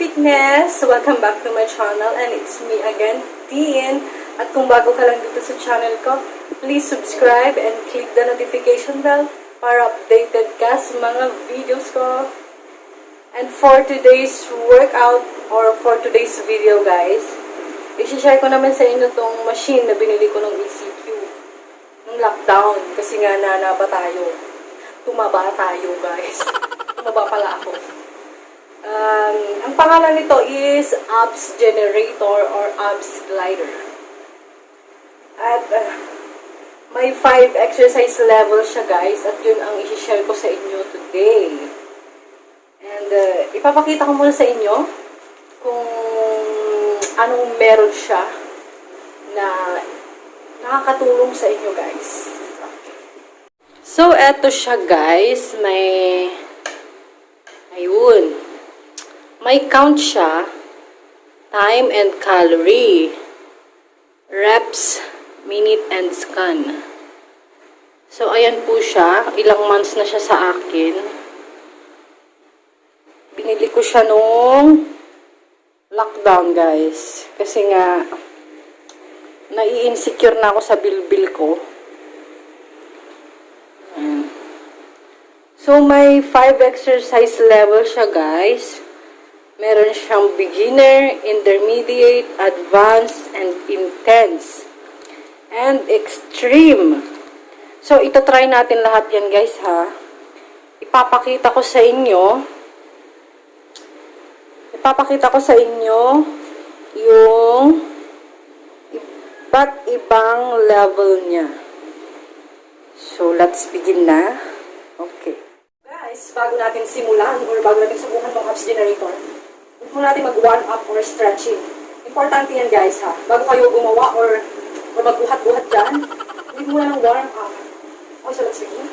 Fitness! Welcome back to my channel and it's me again, Tin. At kung bago ka lang dito sa channel ko, please subscribe and click the notification bell para updated ka sa mga videos ko. And for today's workout or for today's video guys, i-share ko naman sa inyo tong machine na binili ko ng ECQ nung lockdown kasi nga nanaba tayo. Tumaba tayo guys. Tumaba pala ako. Ang pangalan nito is Abs Generator or Abs Glider. At may 5 exercise level siya guys at yun ang i-share ko sa inyo today. And ipapakita ko muna sa inyo kung anong meron siya na nakakatulong sa inyo guys. So eto siya guys, may count siya, time and calorie, reps, minute and scan. So ayan po siya, ilang months na siya sa akin. Binili ko siya nung lockdown guys, kasi nga nai-insecure na ako sa bilbil ko. So may 5 exercise level siya guys. Meron siyang beginner, intermediate, advanced, and intense. And extreme. So, ito try natin lahat yan guys ha. Ipapakita ko sa inyo yung iba't ibang level niya. So, let's begin na. Okay. Guys, bago natin simulan or bago natin subukan tong Abs Generator, huwag mo natin mag-warm up or stretching. Importante yan guys ha. Bago kayo gumawa or magbuhat-buhat dyan, huwag mo na ng warm up. Okay, so let's begin.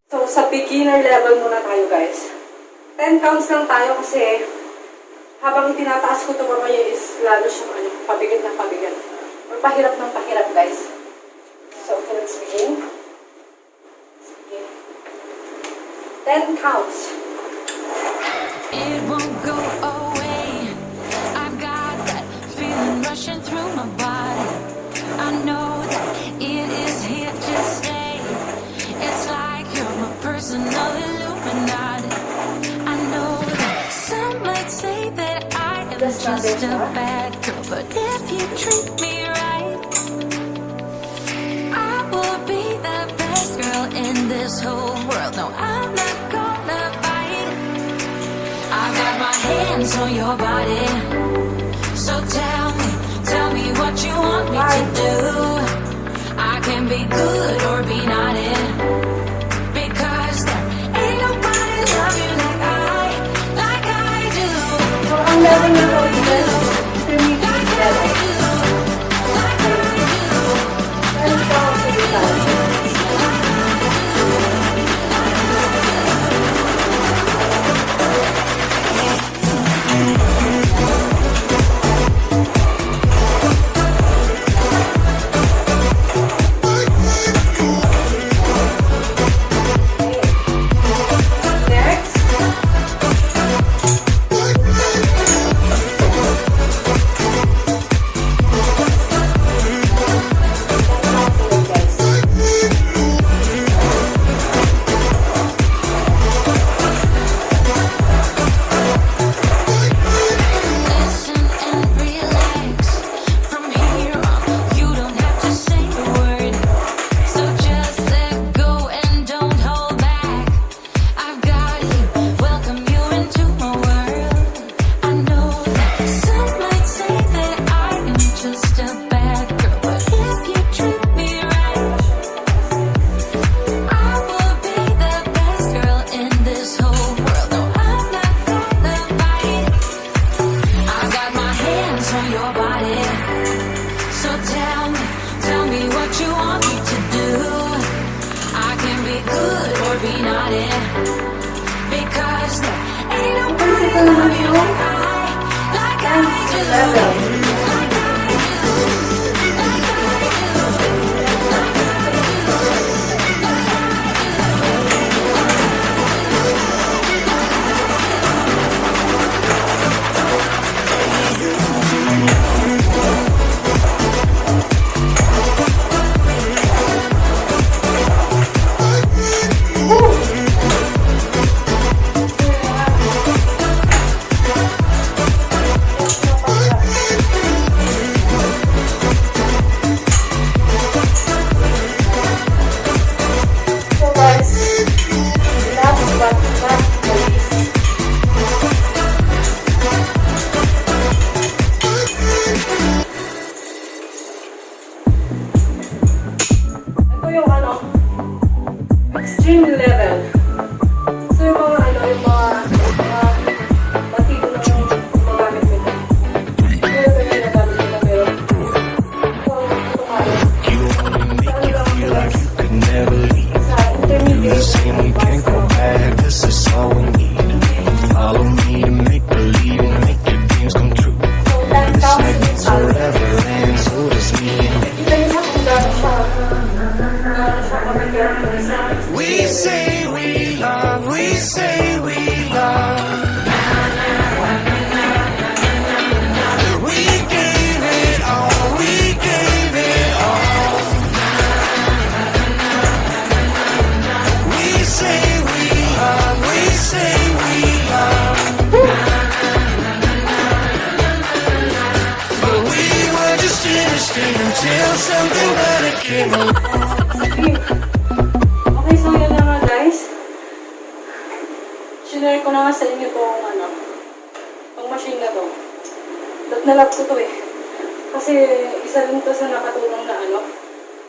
So, sa beginner level muna tayo guys. 10 counts lang tayo kasi habang itinataas ko ito mamaya is lalo siyang pabigat ng pabigat. Or pahirap ng pahirap guys. So, okay, let's begin. 10 counts. It won't go away. I've got that feeling rushing through my body. I know that it is here to stay. It's like you're my personal Illuminati. I know that some might say that I am just a bad girl, but if you treat me right, I will be the best girl in this whole world. No, I'm not gonna fight. I got my hands on your body, so tell me what you want me to do. I can be good or be naughty, because there ain't nobody love you like I do. So, ang level nito is intermediate level. Meron pa ako sa detail. be naughty, because yung dance level. So guys, last but not the least, ito yung extreme level. So yung mga yung mga batido na yung gumagamit nila. Pero ito yung ginagamit nila pero ito ang tumayo. Could never leave. Sa intermediate Saying we can't go back, this is all we need. Follow me to make believe and make your dreams come true. So 10,000 This night is forever and so does me. kita nyo na kung gano'n siya mag-characterize. We say we love, we say we love. We gave it all, we gave it all. We say we love, we say we love. But we were just innocent until something better came along. Okay, so yun na nga guys. Sinare ko na nga sa inyo tong machine na to. Love na love ko to eh. Kasi isa rin to sa nakatulong na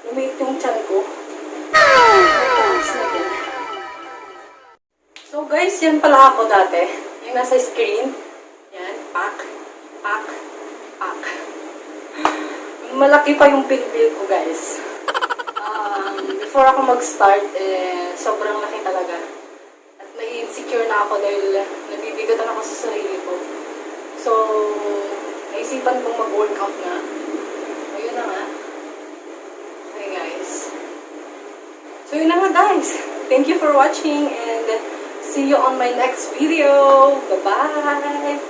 lumit yung tiyan ko. So guys, yan pala ako dati. Yung nasa screen. Yan, pak, pak, pak. Malaki pa yung pinbil ko guys. Before ako mag-start, sobrang laki talaga. At nai-insecure na ako dahil nabibigatan ako sa sarili ko. So, naisipan kong mag-workout na. Ayun na nga. Okay guys. So yun na nga guys. Thank you for watching and see you on my next video. Bye-bye!